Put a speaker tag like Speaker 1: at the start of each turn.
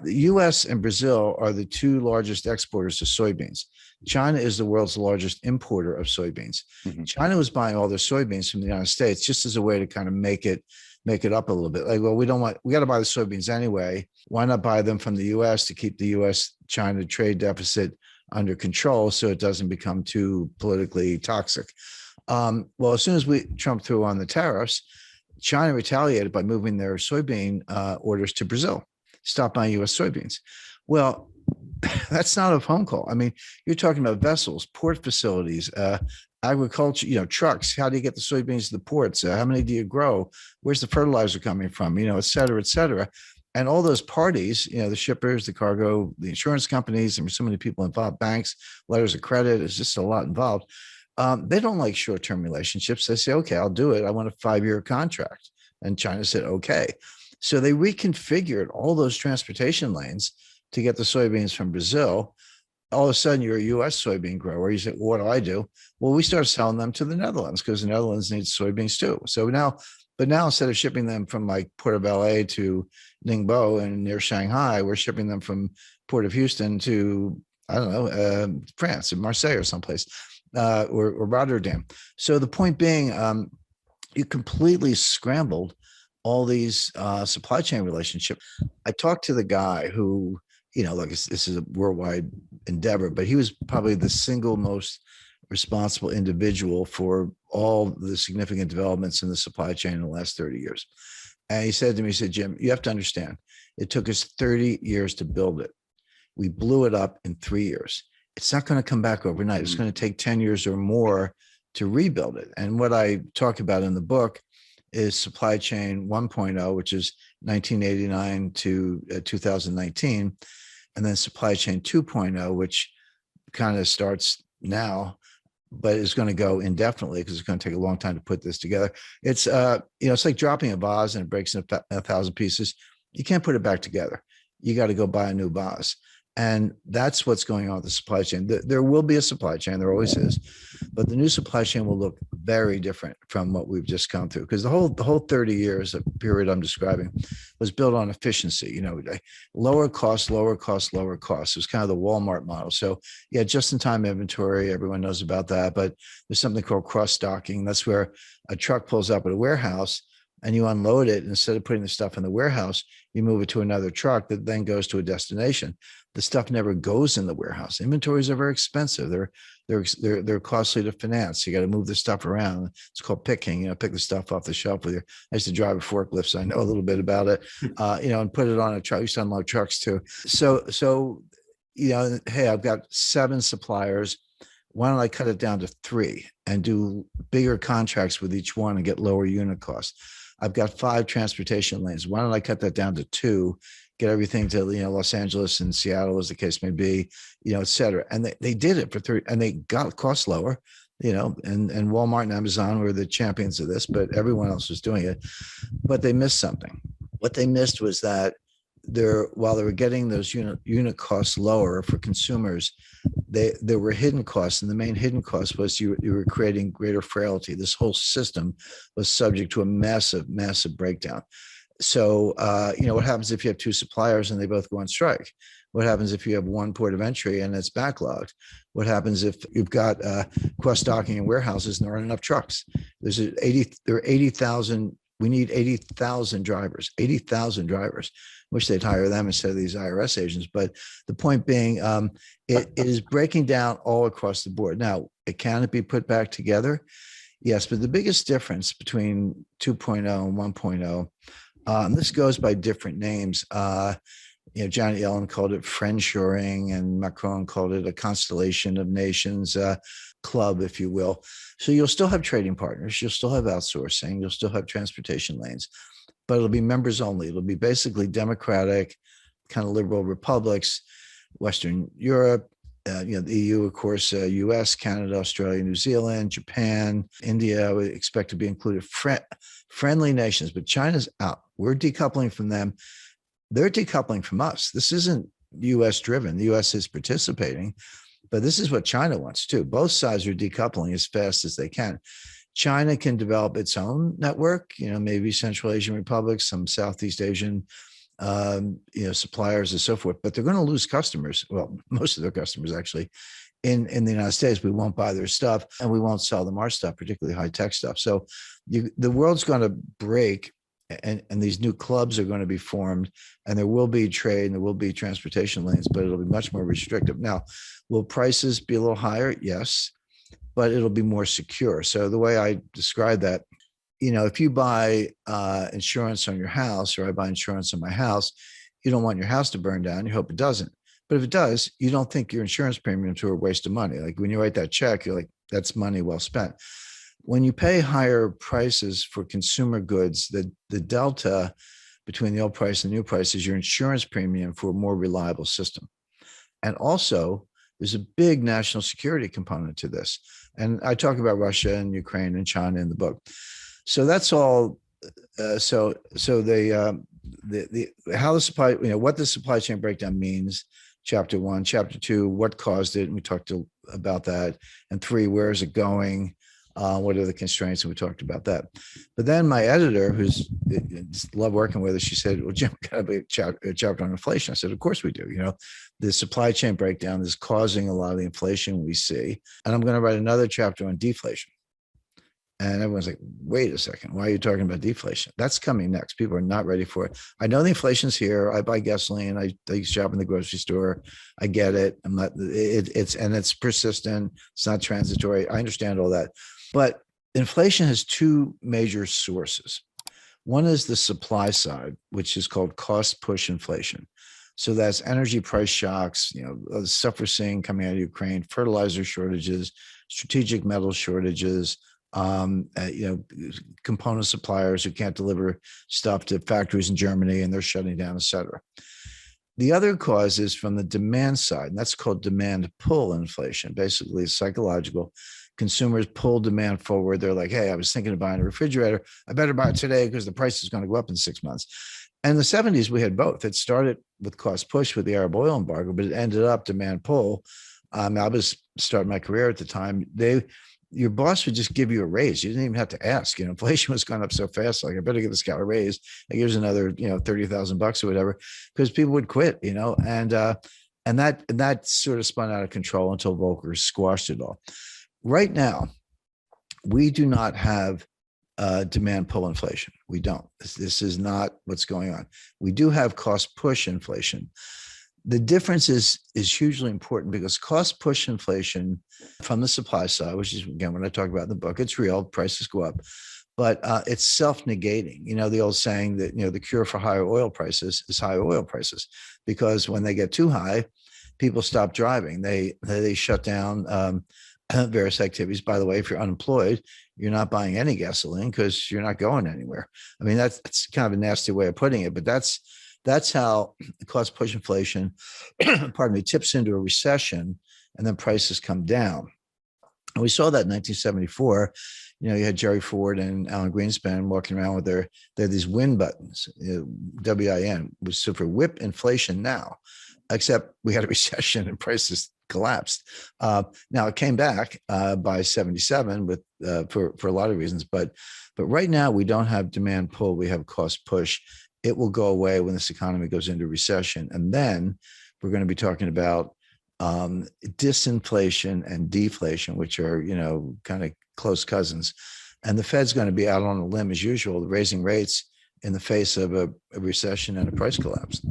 Speaker 1: The US and Brazil are the two largest exporters of soybeans. China is the world's largest importer of soybeans.
Speaker 2: Mhm.
Speaker 1: China was buying all their soybeans from the United States just as a way to kind of make it up a little bit. Like, well, we got to buy the soybeans anyway. Why not buy them from the US to keep the US-China trade deficit under control so it doesn't become too politically toxic? Well, as soon as Trump threw on the tariffs, China retaliated by moving their soybean orders to Brazil, stop buying U.S. soybeans. Well, that's not a phone call. I mean, you're talking about vessels, port facilities, agriculture, trucks. How do you get the soybeans to the ports? How many do you grow? Where's the fertilizer coming from? Et cetera, et cetera. And all those parties, the shippers, the cargo, the insurance companies, and so many people involved, banks, letters of credit, it's just a lot involved. They don't like short-term relationships. They say, okay, I'll do it. I want a 5-year contract. And China said, okay. So they reconfigured all those transportation lanes to get the soybeans from Brazil. All of a sudden, you're a U.S. soybean grower. You say, well, what do? Well, we started selling them to the Netherlands because the Netherlands needs soybeans too. So now instead of shipping them from like Port of LA to Ningbo and near Shanghai, we're shipping them from Port of Houston to, I don't know, France, and Marseille or someplace. Or Rotterdam. So the point being, you completely scrambled all these supply chain relationships. I talked to the guy who, look, this is a worldwide endeavor, but he was probably the single most responsible individual for all the significant developments in the supply chain in the last 30 years. And he said to me, Jim, you have to understand, it took us 30 years to build it. We blew it up in 3 years. It's not going to come back overnight. It's going to take 10 years or more to rebuild it. And what I talk about in the book is supply chain 1.0, which is 1989 to 2019, and then supply chain 2.0, which kind of starts now, but is going to go indefinitely because it's going to take a long time to put this together. It's it's like dropping a vase and it breaks in 1,000 pieces. You can't put it back together. You got to go buy a new vase. And that's what's going on with the supply chain. There will be a supply chain, there always is, but the new supply chain will look very different from what we've just come through. Because the whole 30 years of period I'm describing was built on efficiency, lower cost, lower cost, lower cost. It was kind of the Walmart model. So yeah, just-in-time inventory, everyone knows about that, but there's something called cross-stocking. That's where a truck pulls up at a warehouse and you unload it. Instead of putting the stuff in the warehouse, you move it to another truck that then goes to a destination. The stuff never goes in the warehouse. Inventories are very expensive. They're costly to finance. You got to move the stuff around. It's called picking. Pick the stuff off the shelf with you. I used to drive a forklift, so I know a little bit about it. And put it on a truck. I used to unload trucks too. So hey, I've got 7 suppliers. Why don't I cut it down to 3 and do bigger contracts with each one and get lower unit costs? I've got 5 transportation lanes. Why don't I cut that down to 2? Get everything to Los Angeles and Seattle, as the case may be, et cetera. And they did it for 30, and they got costs lower, and Walmart and Amazon were the champions of this, but everyone else was doing it. But they missed something. What they missed was that while they were getting those unit costs lower for consumers, there were hidden costs, and the main hidden cost was you were creating greater frailty. This whole system was subject to a massive, massive breakdown. So, what happens if you have 2 suppliers and they both go on strike? What happens if you have one port of entry and it's backlogged? What happens if you've got cross-docking in warehouses and there aren't enough trucks? There are 80,000. We need 80,000 drivers. 80,000 drivers. Wish they'd hire them instead of these IRS agents. But the point being, it is breaking down all across the board. Now, can it be put back together? Yes, but the biggest difference between 2.0 and 1.0. This goes by different names. Janet Yellen called it friendshoring, and Macron called it a constellation of nations club, if you will. So you'll still have trading partners, you'll still have outsourcing, you'll still have transportation lanes, but it'll be members only. It'll be basically democratic, kind of liberal republics, Western Europe, the EU, of course, US, Canada, Australia, New Zealand, Japan, India, I would expect to be included. Friendly nations, but China's out. We're decoupling from them. They're decoupling from us. This isn't US driven. The US is participating, but this is what China wants too. Both sides are decoupling as fast as they can. China can develop its own network, maybe Central Asian republics, some Southeast Asian suppliers and so forth, but they're going to lose customers. Well, most of their customers actually in the United States. We won't buy their stuff and we won't sell them our stuff, particularly high tech stuff. So the world's going to break, and these new clubs are going to be formed, and there will be trade and there will be transportation lanes, but it'll be much more restrictive. Now, will prices be a little higher? Yes, but it'll be more secure. So the way I describe that, if you buy insurance on your house, or I buy insurance on my house, you don't want your house to burn down. You hope it doesn't. But if it does, you don't think your insurance premiums are a waste of money. Like when you write that check, you're like, that's money well spent. When you pay higher prices for consumer goods, the delta between the old price and the new price is your insurance premium for a more reliable system. And also, there's a big national security component to this. And I talk about Russia and Ukraine and China in the book. So that's all. So the how the supply, what the supply chain breakdown means. Chapter 1, Chapter 2, what caused it, and we talked about that. And 3, where is it going? What are the constraints? And we talked about that. But then my editor, who's love working with us, she said, "Well, Jim, got to be a chapter on inflation." I said, "Of course we do. The supply chain breakdown is causing a lot of the inflation we see, and I'm going to write another chapter on deflation." And everyone's like, "Wait a second, why are you talking about deflation?" That's coming next. People are not ready for it. I know the inflation's here. I buy gasoline. I shop in the grocery store. I get it. I'm not. It's persistent. It's not transitory. I understand all that, but inflation has 2 major sources. One is the supply side, which is called cost push inflation. So that's energy price shocks. The stuff we're seeing coming out of Ukraine, fertilizer shortages, strategic metal shortages. Component suppliers who can't deliver stuff to factories in Germany and they're shutting down, et cetera. The other cause is from the demand side, and that's called demand pull inflation. Basically, it's psychological. Consumers pull demand forward. They're like, "Hey, I was thinking of buying a refrigerator. I better buy it today because the price is going to go up in 6 months." And in the 70s, we had both. It started with cost push with the Arab oil embargo, but it ended up demand pull. I was starting my career at the time. Your boss would just give you a raise. You didn't even have to ask. Inflation was going up so fast. Like, I better give this guy a raise. Like, here's another, $30,000 or whatever, because people would quit. And that sort of spun out of control until Volcker squashed it all. Right now, we do not have demand pull inflation. We don't. This is not what's going on. We do have cost push inflation. The difference is hugely important because cost push inflation from the supply side, which is, again, what I talk about in the book, it's real, prices go up, but it's self-negating. The old saying that, the cure for higher oil prices is higher oil prices, because when they get too high, people stop driving. They shut down various activities. By the way, if you're unemployed, you're not buying any gasoline because you're not going anywhere. I mean, that's kind of a nasty way of putting it, but that's how the cost push inflation, tips into a recession, and then prices come down. And we saw that in 1974. You had Jerry Ford and Alan Greenspan walking around with they had these win buttons, WIN, was so for whip inflation now, except we had a recession and prices collapsed. Now it came back by 77 with for a lot of reasons, but right now we don't have demand pull, we have cost push. It will go away when this economy goes into recession. And then we're going to be talking about disinflation and deflation, which are, kind of close cousins. And the Fed's going to be out on a limb as usual, raising rates in the face of a recession and a price collapse.